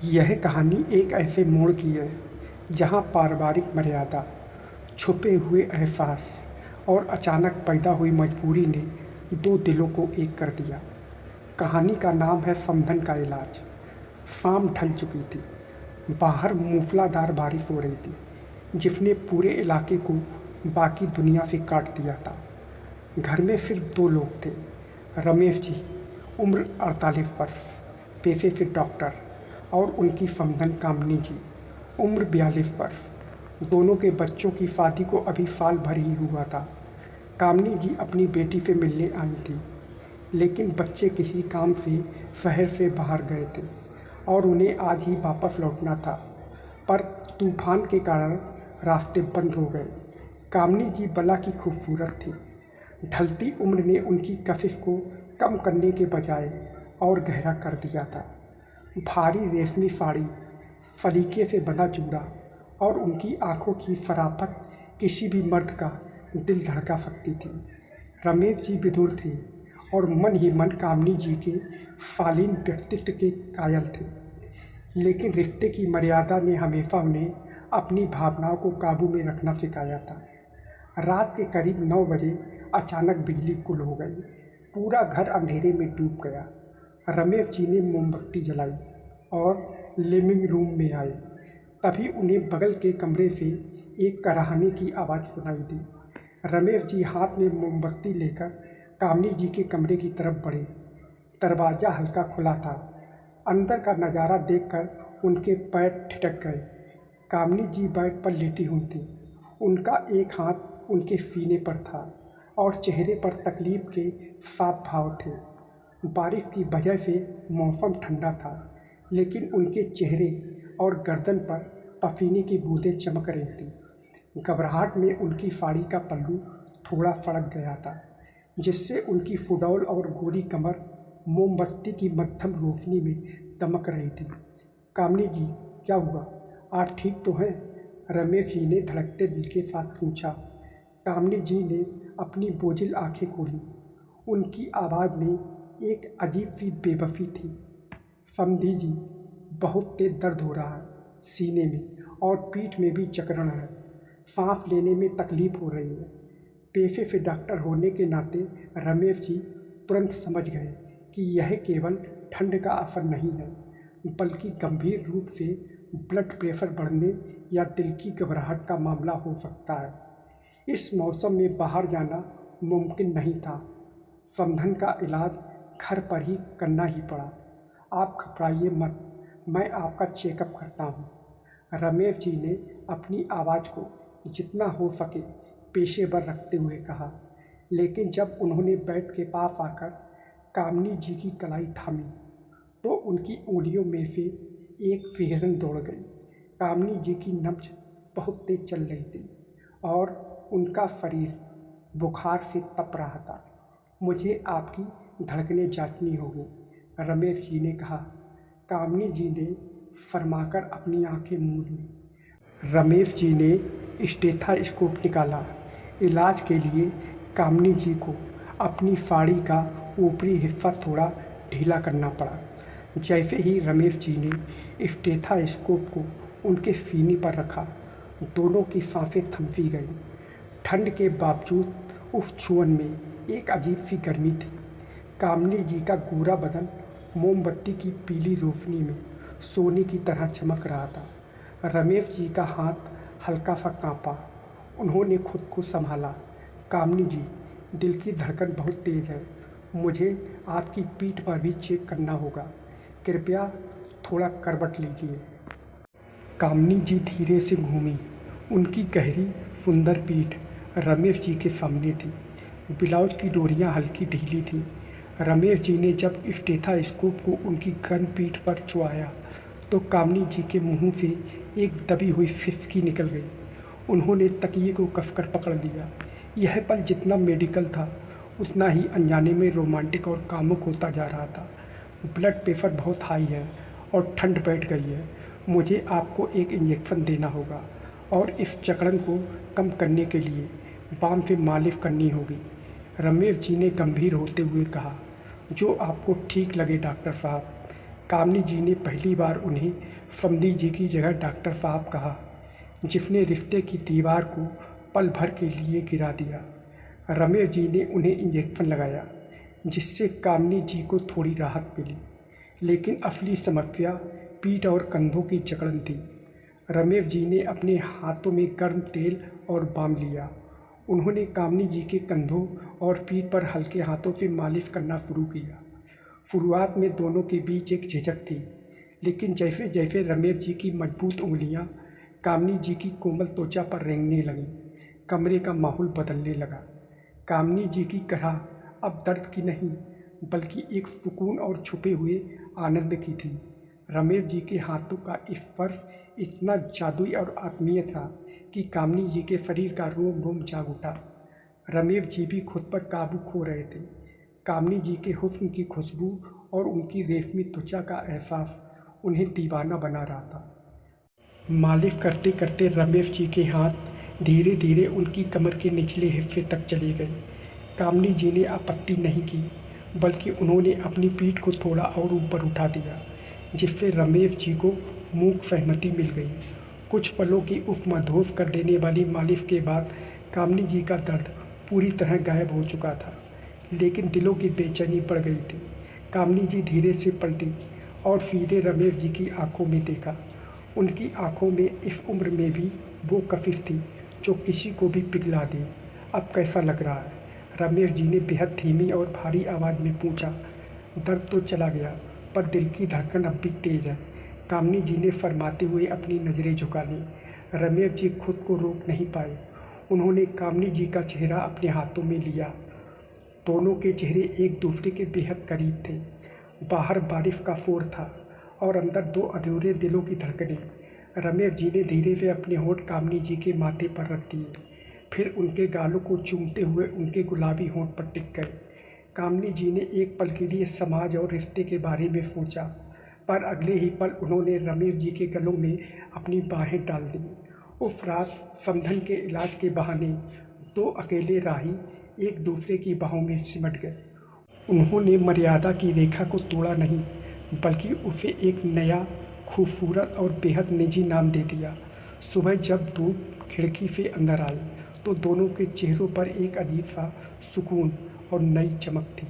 यह कहानी एक ऐसे मोड़ की है जहाँ पारिवारिक मर्यादा, छुपे हुए एहसास और अचानक पैदा हुई मजबूरी ने दो दिलों को एक कर दिया। कहानी का नाम है समधन का इलाज। शाम ढल चुकी थी। बाहर मूसलाधार बारिश हो रही थी जिसने पूरे इलाके को बाकी दुनिया से काट दिया था। घर में सिर्फ दो लोग थे, रमेश जी, उम्र 48 वर्ष, पेशे से डॉक्टर, और उनकी समधन कामनी जी, उम्र 42 वर्ष। दोनों के बच्चों की शादी को अभी साल भर ही हुआ था। कामनी जी अपनी बेटी से मिलने आई थी, लेकिन बच्चे किसी काम से शहर से बाहर गए थे और उन्हें आज ही वापस लौटना था, पर तूफान के कारण रास्ते बंद हो गए। कामनी जी बला की खूबसूरत थी। ढलती उम्र ने उनकी कशिश को कम करने के बजाय और गहरा कर दिया था। भारी रेशमी साड़ी, सलीके से बंधा जूड़ा और उनकी आंखों की शराफत किसी भी मर्द का दिल धड़का सकती थी। रमेश जी विदुर थे और मन ही मन कामनी जी के शालीन व्यक्तित्व के कायल थे, लेकिन रिश्ते की मर्यादा ने हमेशा उन्हें अपनी भावनाओं को काबू में रखना सिखाया था। रात के करीब 9 बजे अचानक बिजली गुल हो गई। पूरा घर अंधेरे में डूब गया। रमेश जी ने मोमबत्ती जलाई और लिविंग रूम में आए। तभी उन्हें बगल के कमरे से एक कराहने की आवाज़ सुनाई दी। रमेश जी हाथ में मोमबत्ती लेकर कामनी जी के कमरे की तरफ बढ़े। दरवाज़ा हल्का खुला था। अंदर का नज़ारा देखकर उनके पैर ठिठक गए। कामनी जी बेड पर लेटी हुई थी। उनका एक हाथ उनके सीने पर था और चेहरे पर तकलीफ के साफ भाव थे। बारिश की वजह से मौसम ठंडा था, लेकिन उनके चेहरे और गर्दन पर पसीने की बूंदें चमक रही थी। घबराहट में उनकी साड़ी का पल्लू थोड़ा सड़क गया था, जिससे उनकी सुडौल और गोरी कमर मोमबत्ती की मध्यम रोशनी में दमक रही थी। कामनी जी, क्या हुआ? आप ठीक तो हैं? रमेश जी ने धड़कते दिल के साथ पूछा। कामनी जी ने अपनी बोझिल आंखें खोली। उनकी आवाज़ में एक अजीब सी बेबसी थी। समधी जी, बहुत तेज दर्द हो रहा है, सीने में और पीठ में भी जकड़न है। सांस लेने में तकलीफ हो रही है। पेशे से डॉक्टर होने के नाते रमेश जी तुरंत समझ गए कि यह केवल ठंड का असर नहीं है, बल्कि गंभीर रूप से ब्लड प्रेशर बढ़ने या दिल की घबराहट का मामला हो सकता है। इस मौसम में बाहर जाना मुमकिन नहीं था। समधन का इलाज घर पर ही करना ही पड़ा। आप घबराइए मत, मैं आपका चेकअप करता हूँ। रमेश जी ने अपनी आवाज़ को जितना हो सके पेशेवर रखते हुए कहा, लेकिन जब उन्होंने बेड के पास आकर कामनी जी की कलाई थामी तो उनकी उंगलियों में से एक सिहरन दौड़ गई। कामनी जी की नब्ज बहुत तेज चल रही थी और उनका शरीर बुखार से तप रहा था। मुझे आपकी धड़कनें जांचनी होगी, रमेश जी ने कहा। कामनी जी ने फरमाकर अपनी आंखें मूंद ली। रमेश जी ने स्टेथोस्कोप निकाला। इलाज के लिए कामनी जी को अपनी साड़ी का ऊपरी हिस्सा थोड़ा ढीला करना पड़ा। जैसे ही रमेश जी ने स्टेथोस्कोप को उनके सीने पर रखा, दोनों की सांसें थमती गईं। ठंड के बावजूद उस छुअन में एक अजीब सी गर्मी थी। कामनी जी का गोरा बदन मोमबत्ती की पीली रोशनी में सोने की तरह चमक रहा था। रमेश जी का हाथ हल्का सा कांपा। उन्होंने खुद को संभाला। कामनी जी, दिल की धड़कन बहुत तेज़ है, मुझे आपकी पीठ पर भी चेक करना होगा। कृपया थोड़ा करवट लीजिए। कामनी जी धीरे से घूमी। उनकी गहरी सुंदर पीठ रमेश जी के सामने थी। ब्लाउज की डोरियां हल्की ढीली थीं। रमेश जी ने जब स्टेथोस्कोप को उनकी गर्म पीठ पर छुआया तो कामनी जी के मुंह से एक दबी हुई सिसकी निकल गई। उन्होंने तकिए को कसकर पकड़ लिया। यह पल जितना मेडिकल था, उतना ही अनजाने में रोमांटिक और कामुक होता जा रहा था। ब्लड प्रेशर बहुत हाई है और ठंड बैठ गई है। मुझे आपको एक इंजेक्शन देना होगा और इस जकड़न को कम करने के लिए बाम से मालिश करनी होगी, रमेश जी ने गंभीर होते हुए कहा। जो आपको ठीक लगे डॉक्टर साहब, कामनी जी ने पहली बार उन्हें समधी जी की जगह डॉक्टर साहब कहा, जिसने रिश्ते की दीवार को पल भर के लिए गिरा दिया। रमेश जी ने उन्हें इंजेक्शन लगाया, जिससे कामनी जी को थोड़ी राहत मिली, लेकिन असली समस्या पीठ और कंधों की जकड़न थी। रमेश जी ने अपने हाथों में गर्म तेल और बाम लिया। उन्होंने कामनी जी के कंधों और पीठ पर हल्के हाथों से मालिश करना शुरू किया। शुरुआत में दोनों के बीच एक झिझक थी, लेकिन जैसे जैसे रमेश जी की मजबूत उंगलियां कामनी जी की कोमल त्वचा पर रेंगने लगीं, कमरे का माहौल बदलने लगा। कामनी जी की कहा अब दर्द की नहीं, बल्कि एक सुकून और छुपे हुए आनंद की थी। रमेश जी के हाथों का स्पर्श इतना जादुई और आत्मीय था कि कामनी जी के शरीर का रोम रोम जाग उठा। रमेश जी भी खुद पर काबू खो रहे थे। कामनी जी के हुस्न की खुशबू और उनकी रेशमी त्वचा का एहसास उन्हें दीवाना बना रहा था। मालिश करते करते रमेश जी के हाथ धीरे धीरे उनकी कमर के निचले हिस्से तक चले गए। कामनी जी ने आपत्ति नहीं की, बल्कि उन्होंने अपनी पीठ को थोड़ा और ऊपर उठा दिया, जिससे रमेश जी को मूक सहमति मिल गई। कुछ पलों की उस मदहोश कर देने वाली मालिश के बाद कामनी जी का दर्द पूरी तरह गायब हो चुका था, लेकिन दिलों की बेचैनी बढ़ गई थी। कामनी जी धीरे से पलटी और सीधे रमेश जी की आंखों में देखा। उनकी आंखों में इस उम्र में भी वो कशिश थी जो किसी को भी पिघला दे। अब कैसा लग रहा है? रमेश जी ने बेहद धीमी और भारी आवाज़ में पूछा। दर्द तो चला गया, पर दिल की धड़कन अब भी तेज है, कामनी जी ने फरमाते हुए अपनी नज़रें झुका लीं। रमेश जी खुद को रोक नहीं पाए। उन्होंने कामनी जी का चेहरा अपने हाथों में लिया। दोनों के चेहरे एक दूसरे के बेहद करीब थे। बाहर बारिश का शोर था और अंदर दो अधूरे दिलों की धड़कनें। रमेश जी ने धीरे से अपने होंठ कामनी जी के माथे पर रख दिए, फिर उनके गालों को चूमते हुए उनके गुलाबी होंठ पर टिक गए। कामनी जी ने एक पल के लिए समाज और रिश्ते के बारे में सोचा, पर अगले ही पल उन्होंने रमेश जी के गलों में अपनी बाहें डाल दी। उस रात समधन के इलाज के बहाने दो अकेले राही एक दूसरे की बाहों में सिमट गए। उन्होंने मर्यादा की रेखा को तोड़ा नहीं, बल्कि उसे एक नया, खूबसूरत और बेहद निजी नाम दे दिया। सुबह जब धूप खिड़की से अंदर आई, तो दोनों के चेहरों पर एक अजीब सा सुकून और नई चमक थी।